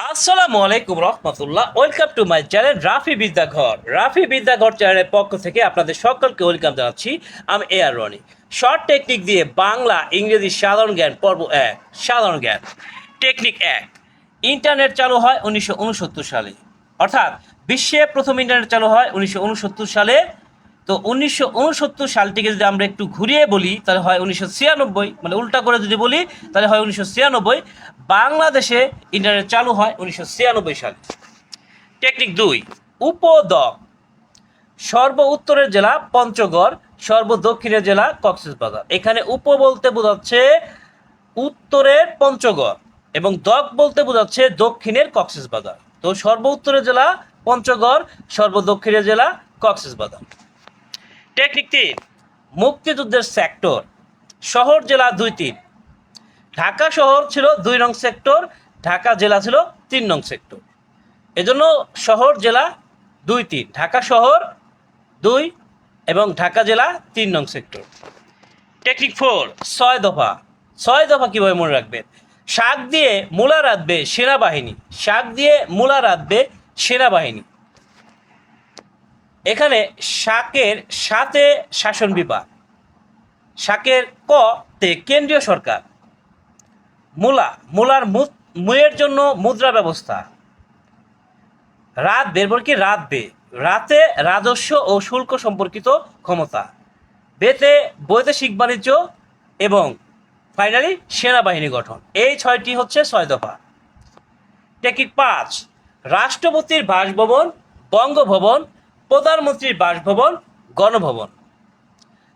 আসসালামু আলাইকুম রহমতুল্লাহ। Welcome to my channel Rafi Bidyaghar. Rafi Bidyaghar চ্যানেলের পক্ষ থেকে আপনাদের সকলকে ওয়েলকাম জানাচ্ছি। আমি এআর রনি। শর্ট টেকনিক দিয়ে বাংলা ইংরেজি সাধারণ জ্ঞান পর্ব 1। সাধারণ জ্ঞান টেকনিক 1। ইন্টারনেট চালু হয় 1969 সালে, অর্থাৎ বিশ্বে প্রথম ইন্টারনেট চালু হয় 1969 সালে। তো 1969 সালটিকে যদি আমরা একটু ঘুরিয়ে বলি তাহলে হয় 1996, মানে উল্টা করে যদি বলি তাহলে হয় 1996। বাংলাদেশে ইন্টারনেট চালু হয় 1996 সালে। টেকনিক 2। উপদ্বীপ। সর্ব উত্তরের জেলা পঞ্চগড়, সর্ব দক্ষিণের জেলা কক্সবাজার। এখানে উপ বলতে বোঝাচ্ছে উত্তরের পঞ্চগড় এবং দক বলতে বোঝাচ্ছে দক্ষিণের কক্সবাজার। তো সর্ব উত্তরের জেলা পঞ্চগড়, সর্ব দক্ষিণের জেলা কক্সবাজার। টেকনিক 3। মুক্তিযুদ্ধের সেক্টর। শহর জেলা 2-3। ঢাকা শহর ছিল 2 নং সেক্টর, ঢাকা জেলা ছিল 3 নং সেক্টর। এজন্য শহর জেলা 2-3, ঢাকা শহর 2 এবং ঢাকা জেলা 3 নং সেক্টর। টেকনিক 4। 6 দফা। 6 দফা কীভাবে মনে রাখবেন? শাক দিয়ে মূলা রাঁধবে সেনাবাহিনী, শাক দিয়ে মূলা রাঁধবে সেনাবাহিনী। এখানে শাকের সাথে শাসন বিভাগ, শাকের ক তে কেন্দ্রীয় সরকার, মূলার মুয়ের জন্য মুদ্রা ব্যবস্থা, রাত বের কি রাতবে, রাতে রাজস্ব ও শুল্ক সম্পর্কিত ক্ষমতা, বেতে বৈদেশিক বাণিজ্য এবং ফাইনালি সেনাবাহিনী গঠন। এই 6টি হচ্ছে 6 দফা। টেকনিক 5। রাষ্ট্রপতির বাসভবন বঙ্গভবন, প্রধানমন্ত্রীর বাসভবন গণভবন।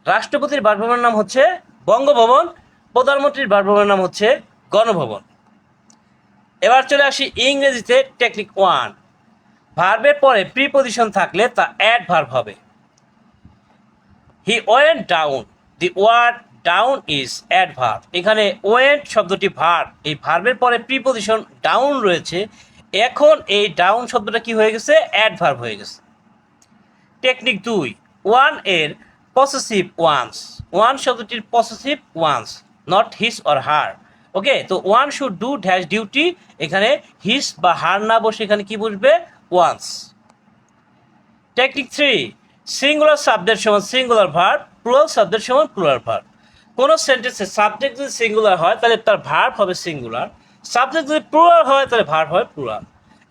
রাষ্ট্রপতির বাসভবনের নাম হচ্ছে বঙ্গভবন, প্রধানমন্ত্রীর বাসভবনের নাম হচ্ছে গণভবন। এবার চলে আসি ইংরেজিতে। টেকনিক 1। ভার্বের পরে প্রিপজিশন থাকলে তা অ্যাডভার্ব হবে। He went down, the word down is adverb. এখানে ওয়েন্ট শব্দটি ভার্ব, এই ভার্বের পরে প্রিপজিশন ডাউন রয়েছে, এখন এই ডাউন শব্দটা কি হয়ে গেছে? অ্যাডভার্ব হয়ে গেছে। টেকনিক 2। ওয়ান এর পসেসিভ ওয়ান্স। ওয়ান শব্দটির possessive one's, not his or her. Okay, তো one should do dash duty, এখানে হিস বা হার না বসে এখানে কি বসবে? ওয়ান্স। টেকনিক 3। সিঙ্গুলার সাবজেক্ট সমান সিঙ্গুলার ভার্ব, প্লুরাল সাবজেক্ট সমান প্লুরাল ভার্ব। কোনো সেন্টেন্সে সাবজেক্ট যদি সিঙ্গুলার হয় তাহলে তার ভার্ব হবে সিঙ্গুলার, সাবজেক্ট যদি প্লুরাল হয় তাহলে ভার্ব হয় প্লুরাল।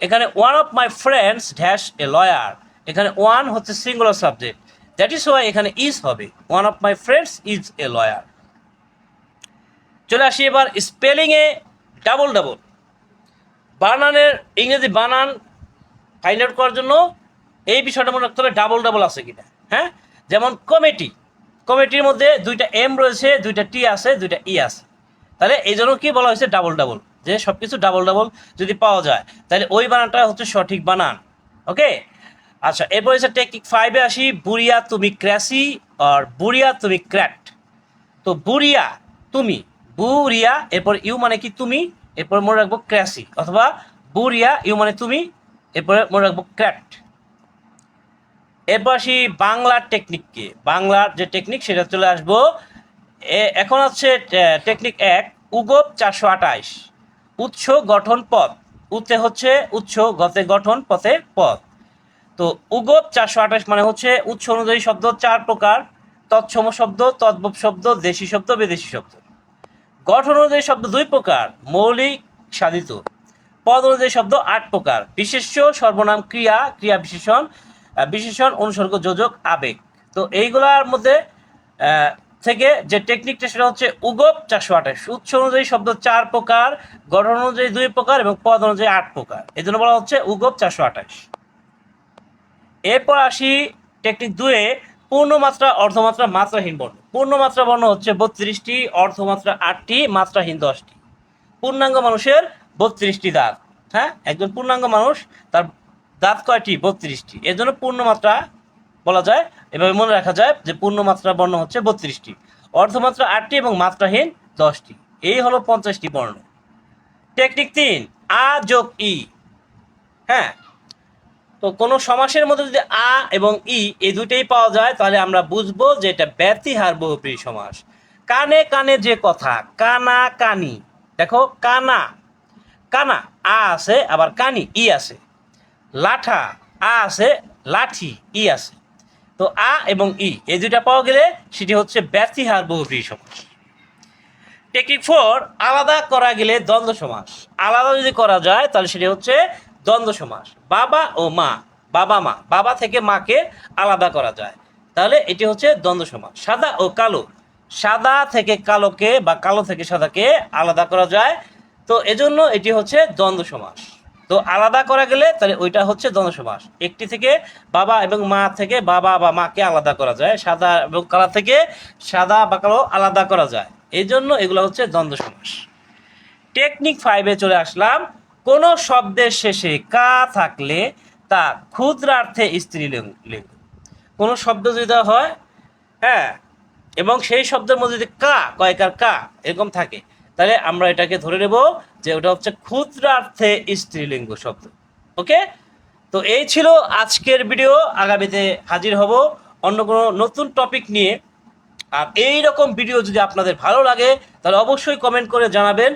এখানে one of my friends dash a lawyer, এখানে ওয়ান হচ্ছে singular subject, that is Y এখানে ইজ হবে। One of my friends is a lawyer. চলে আসি এবার স্পেলিংয়ে। ডাবল ডাবল বানানের ইংরেজি বানান ফাইন্ড আউট করার জন্য এই বিষয়টা মনে রাখতে হবে, ডাবল ডাবল আছে কিনা। হ্যাঁ, যেমন কমিটি, কমিটির মধ্যে 2টা এম রয়েছে, 2টা টি আছে, 2টা ই আছে, তাহলে এই জন্য কি বলা হয়েছে? Double double. যে সব কিছু ডাবল ডাবল যদি পাওয়া যায় তাহলে ওই বানানটা হচ্ছে সঠিক বানান। ওকে, আচ্ছা, এরপর হচ্ছে টেকনিক 5-এ আসি। বুড়িয়া তুমি ক্র্যাসি আর বুড়িয়া তুমি ক্র্যাট। তো বুড়িয়া তুমি, বুড়িয়া এরপর ইউ মানে কি তুমি, এরপর মনে রাখবো ক্র্যাসি, অথবা বুড়িয়া ইউ মানে তুমি, এরপরে মনে রাখবো ক্র্যাট। এরপর আসি বাংলার টেকনিককে। বাংলার যে টেকনিক সেটা চলে আসবো। এখন হচ্ছে টেকনিক 1। উগব 428। উৎস গঠন পদ। উতে হচ্ছে উৎস, গতে গঠন, পথে পদ। তো উগব 428 মানে হচ্ছে উৎস অনুযায়ী শব্দ 4 প্রকার: তৎসম শব্দ, তদ্ভব শব্দ, দেশি শব্দ, বিদেশি শব্দ। গঠন অনুযায়ী শব্দ 2 প্রকার: মৌলিক, সাধিত। পদ অনুযায়ী শব্দ 8 প্রকার: বিশেষ্য, সর্বনাম, ক্রিয়া, ক্রিয়া বিশেষণ, বিশেষণ, অনুসর্গ, যোজক, আবেগ। তো এইগুলার মধ্যে থেকে যে টেকনিকটা সেটা হচ্ছে উগব 428। উৎস অনুযায়ী শব্দ 4 প্রকার, গঠন অনুযায়ী 2 প্রকার এবং পদ অনুযায়ী 8 প্রকার, এই জন্য বলা হচ্ছে উগব 428। এরপর আসি টেকনিক 2-এ। পূর্ণমাত্রা, অর্ধমাত্রা, মাত্রাহীন বর্ণ। পূর্ণমাত্রা বর্ণ হচ্ছে 32টি, অর্ধমাত্রা 8টি, মাত্রাহীন 10টি। পূর্ণাঙ্গ মানুষের 32টি দাঁত। হ্যাঁ, একজন পূর্ণাঙ্গ মানুষ, তার দাঁত কয়টি? 32টি। এর জন্য পূর্ণমাত্রা বলা যায়, এভাবে মনে রাখা যায় যে পূর্ণমাত্রা বর্ণ হচ্ছে 32টি, অর্ধমাত্রা 8টি এবং মাত্রাহীন 10টি। এই হলো 50টি বর্ণ। টেকনিক 3। আ যোগ ই। হ্যাঁ, তো কোনো সমাসের মধ্যে যদি আ এবং ই এই দুটেই পাওয়া যায় তাহলে আমরা বুঝবো যে এটা ব্যতিহার বহুব্রীহি সমাস। কানে কানে যে কথা, কানা কানি। দেখো কানা, কানা আ আছে, আবার কানি ই আছে। লাঠা আ আছে, লাঠি ই আছে। তো আ এবং ই এই দুইটা পাওয়া গেলে সেটি হচ্ছে ব্যতিহার বহুব্রীহি সমাস। টেকনিক 4, আলাদা করা গেলে দ্বন্দ্ব সমাস। আলাদা যদি করা যায় তাহলে সেটি হচ্ছে দ্বন্দ্ব সমাস। বাবা ও মা, বাবা মা, বাবা থেকে মাকে আলাদা করা যায়, তাহলে এটি হচ্ছে দ্বন্দ্ব সমাস। সাদা ও কালো, সাদা থেকে কালোকে বা কালো থেকে সাদাকে আলাদা করা যায়, তো এজন্য এটি হচ্ছে দ্বন্দ্ব সমাস। তো আলাদা করা গেলে তাহলে ওইটা হচ্ছে দ্বন্দ্ব সমাস। একটি থেকে বাবা এবং মা থেকে বাবা বা মাকে আলাদা করা যায়, সাদা এবং কালো থেকে সাদা বা কালো আলাদা করা যায়, এই জন্য এগুলো হচ্ছে দ্বন্দ্ব সমাস। টেকনিক 5-এ চলে আসলাম। কোনো শব্দের শেষে কা থাকলে তা ক্ষুদ্রার্থে স্ত্রীলিঙ্গ। কোনো শব্দ যদি দেওয়া হয়, হ্যাঁ, এবং সেই শব্দের মধ্যে যদি কা, কয়কার কা এরকম থাকে, তাহলে আমরা এটাকে ধরে নেব যে ওটা হচ্ছে ক্ষুদ্রার্থে স্ত্রীলিঙ্গ শব্দ। ওকে, তো এই ছিল আজকের ভিডিও। আগামীতে হাজির হব অন্য কোনো নতুন টপিক নিয়ে। আর এই রকম ভিডিও যদি আপনাদের ভালো লাগে তাহলে অবশ্যই কমেন্ট করে জানাবেন।